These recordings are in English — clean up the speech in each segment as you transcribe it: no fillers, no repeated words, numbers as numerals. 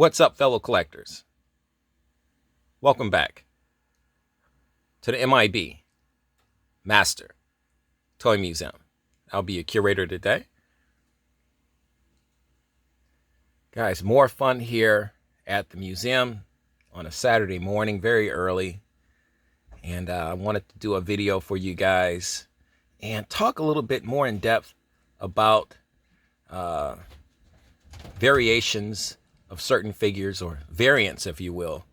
What's up, fellow collectors? Welcome back to the M.I.B. Master Toy Museum. I'll be your curator today. Guys, more fun here at the museum on a Saturday morning, very early. And I wanted to do a video for you guys and talk a little bit more in depth about variations of certain figures, or variants, if you will,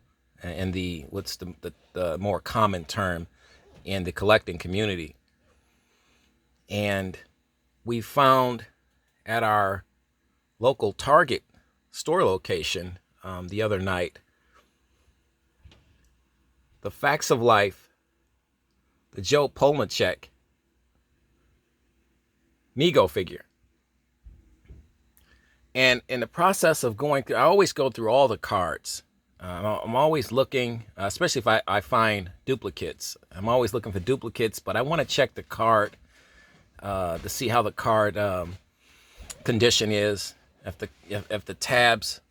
and what's the more common term in the collecting community. And we found at our local Target store location the other night the Facts of Life, the Joe Polniaczek Mego figure. And in the process of going through, I always go through all the cards. I'm always looking, especially if I find duplicates. I'm always looking for duplicates, but I want to check the card to see how the card condition is. If the tabs,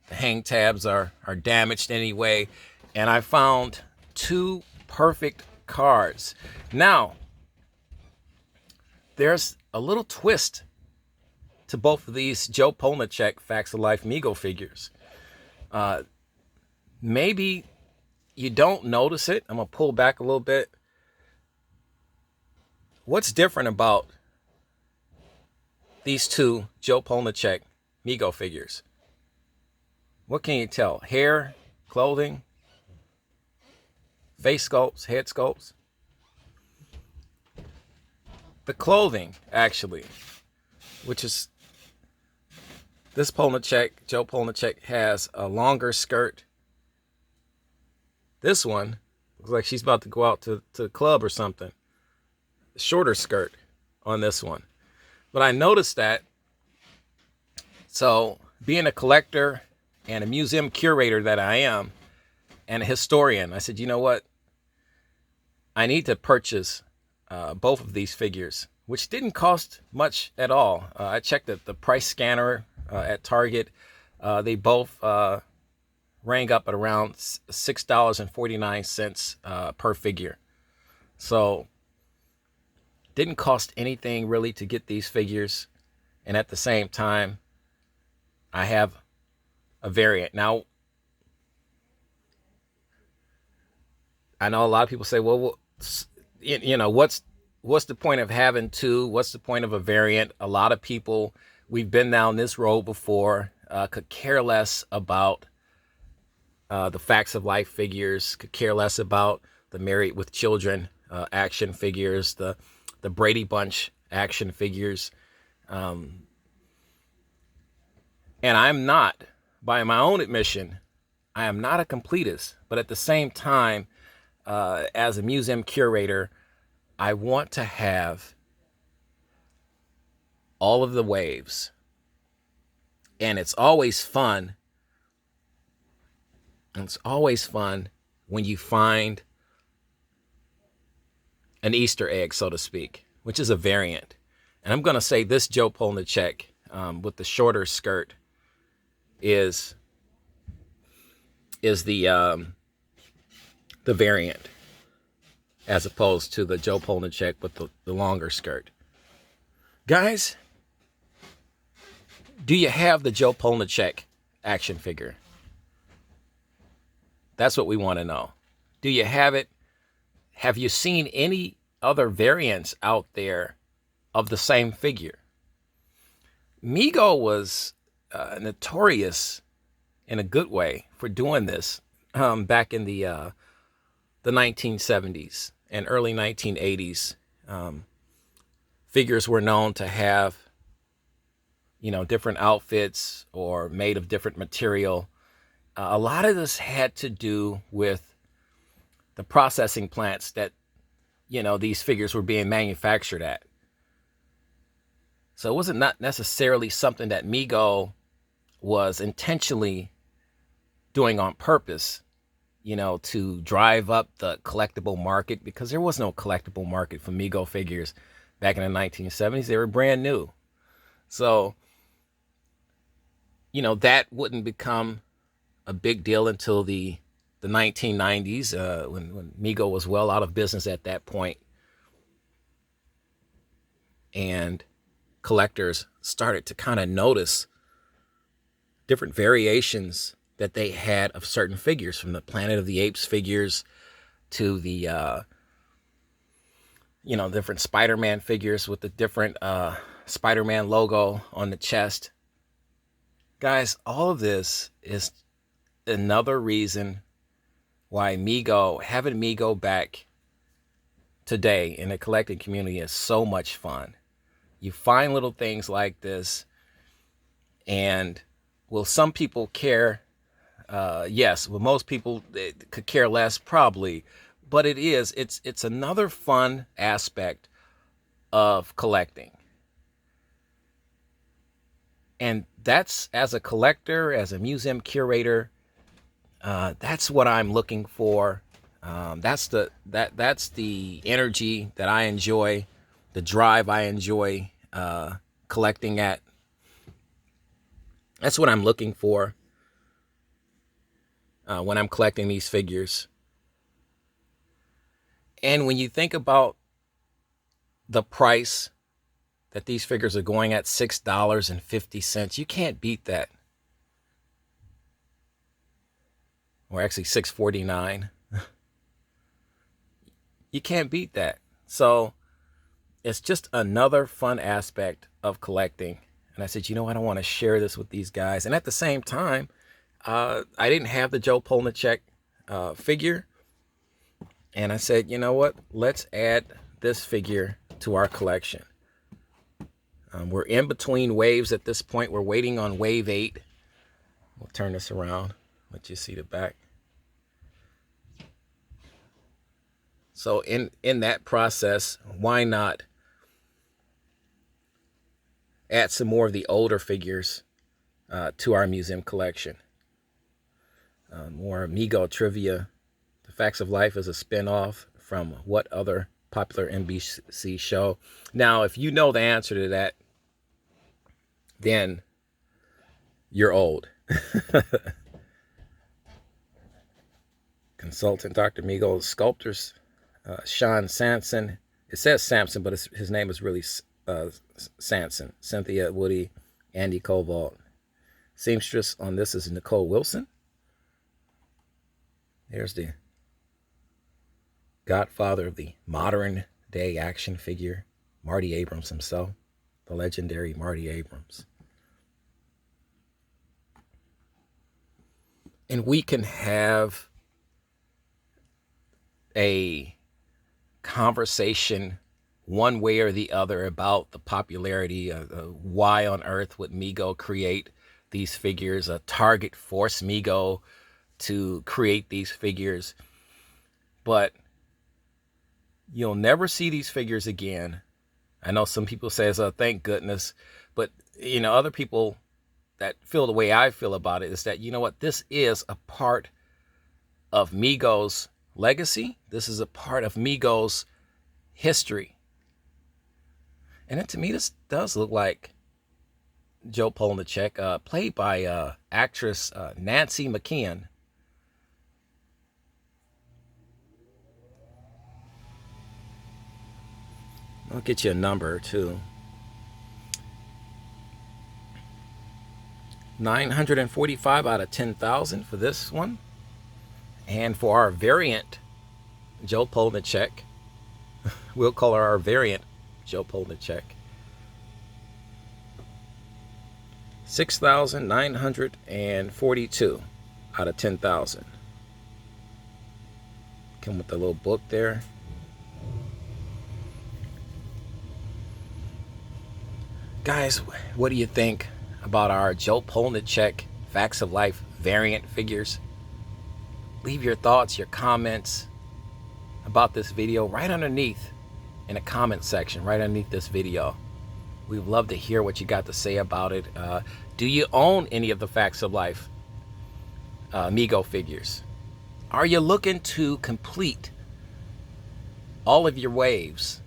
the hang tabs are damaged anyway. And I found two perfect cards. Now, there's a little twist to both of these Joe Polniaczek Facts of Life Mego figures. Maybe you don't notice it. I'm going to pull back a little bit. What's different about these two Joe Polniaczek Mego figures? What can you tell? Hair, clothing, face sculpts, head sculpts? The clothing, actually, which is this Joe Polniaczek has a longer skirt. This one looks like she's about to go out to the club or something. Shorter skirt on this one. But I noticed that. So being a collector and a museum curator that I am, and a historian, I said, you know what? I need to purchase both of these figures, which didn't cost much at all. I checked the price scanner at Target. They both rang up at around $6.49 per figure. So didn't cost anything really to get these figures. And at the same time, I have a variant. Now, I know a lot of people say, well, you know, what's the point of having two? What's the point of a variant? A lot of people, we've been down this road before, could care less about the Facts of Life figures, could care less about the Married with Children action figures, the Brady Bunch action figures. And I'm not, by my own admission, I am not a completist, but at the same time, as a museum curator, I want to have all of the waves. And it's always fun. And it's always fun when you find an Easter egg, so to speak, which is a variant. And I'm going to say this Joe Polniaczek with the shorter skirt is the variant, as opposed to the Joe Polniaczek with the longer skirt. Guys, do you have the Joe Polniaczek action figure? That's what we want to know. Do you have it? Have you seen any other variants out there of the same figure? Mego was notorious in a good way for doing this back in the 1970s and early 1980s. Figures were known to have, you know, different outfits or made of different material. A lot of this had to do with the processing plants that, you know, these figures were being manufactured at. So it wasn't not necessarily something that Mego was intentionally doing on purpose, you know, to drive up the collectible market, because there was no collectible market for Mego figures back in the 1970s. They were brand new. So, you know, that wouldn't become a big deal until the 1990s, when Mego was well out of business at that point, and collectors started to kind of notice different variations that they had of certain figures, from the Planet of the Apes figures to the different Spider-Man figures with the different Spider-Man logo on the chest. Guys, all of this is another reason why having Mego back today in the collecting community is so much fun. You find little things like this, and will some people care? Yes. Well, most people could care less, probably, but it's another fun aspect of collecting. And that's, as a collector, as a museum curator, that's what I'm looking for. That's the energy that I enjoy, the drive I enjoy collecting at. That's what I'm looking for when I'm collecting these figures. And when you think about the price that these figures are going at, $6.50, you can't beat that. Or actually $6.49. You can't beat that. So it's just another fun aspect of collecting. And I said, you know what? I want to share this with these guys. And at the same time, I didn't have the Joe Polniaczek figure. And I said, you know what? Let's add this figure to our collection. We're in between waves at this point. We're waiting on wave 8. We'll turn this around. Let you see the back. So in that process, why not add some more of the older figures to our museum collection? More Mego trivia. The Facts of Life is a spin-off from what other popular NBC show? Now, if you know the answer to that, then you're old. Consultant Dr. Mego, sculptors Sean Sanson. It says Sampson, but his name is really Sanson. Cynthia Woody, Andy Cobalt. Seamstress on this is Nicole Wilson. There's the godfather of the modern day action figure, Marty Abrams himself, the legendary Marty Abrams. And we can have a conversation one way or the other about the popularity of why on earth would Mego create these figures. Target forced Mego to create these figures, but you'll never see these figures again. I know some people say, thank goodness, but other people that feel the way I feel about it is that, you know what, this is a part of Mego's legacy. This is a part of Mego's history. And then to me, this does look like Joe Polniaczek, played by actress Nancy McKeon. I'll get you a number too. 945 out of 10,000 for this one. And for our variant, Joe Polniaczek, we'll call her our variant Joe Polniaczek, 6,942 out of 10,000. Come with the little book there. Guys, what do you think about our Joe Polniaczek Facts of Life variant figures? Leave your thoughts, your comments about this video right underneath in the comment section, right underneath this video. We would love to hear what you got to say about it. Do you own any of the Facts of Life Mego figures? Are you looking to complete all of your waves?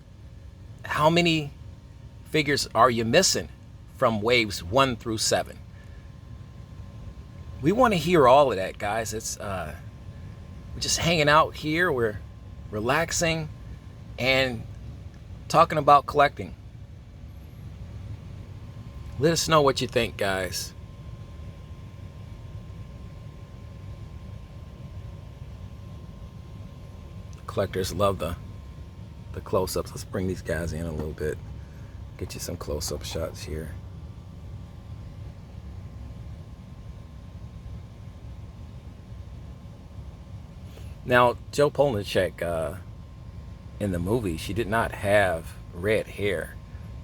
How many figures are you missing from waves 1 through 7? We want to hear all of that, guys. It's we're just hanging out here. We're relaxing and talking about collecting. Let us know what you think, guys. Collectors love the close-ups. Let's bring these guys in a little bit. Get you some close-up shots here. Now, Joe Polniaczek, in the movie, she did not have red hair.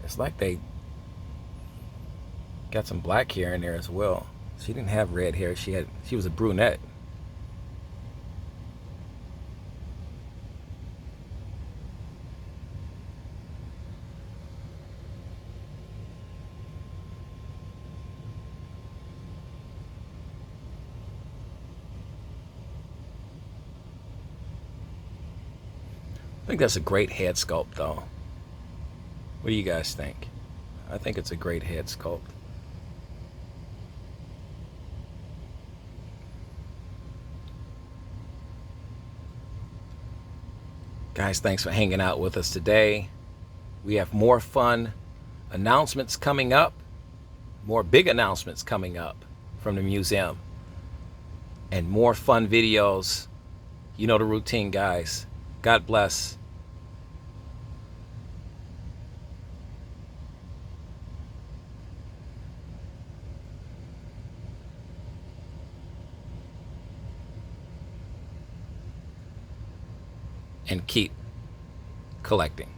It's like they got some black hair in there as well. She didn't have red hair. She was a brunette. I think that's a great head sculpt, though. What do you guys think? I think it's a great head sculpt. Guys, thanks for hanging out with us today. We have more fun announcements coming up, more big announcements coming up from the museum, and more fun videos. You know the routine, guys. God bless. And keep collecting.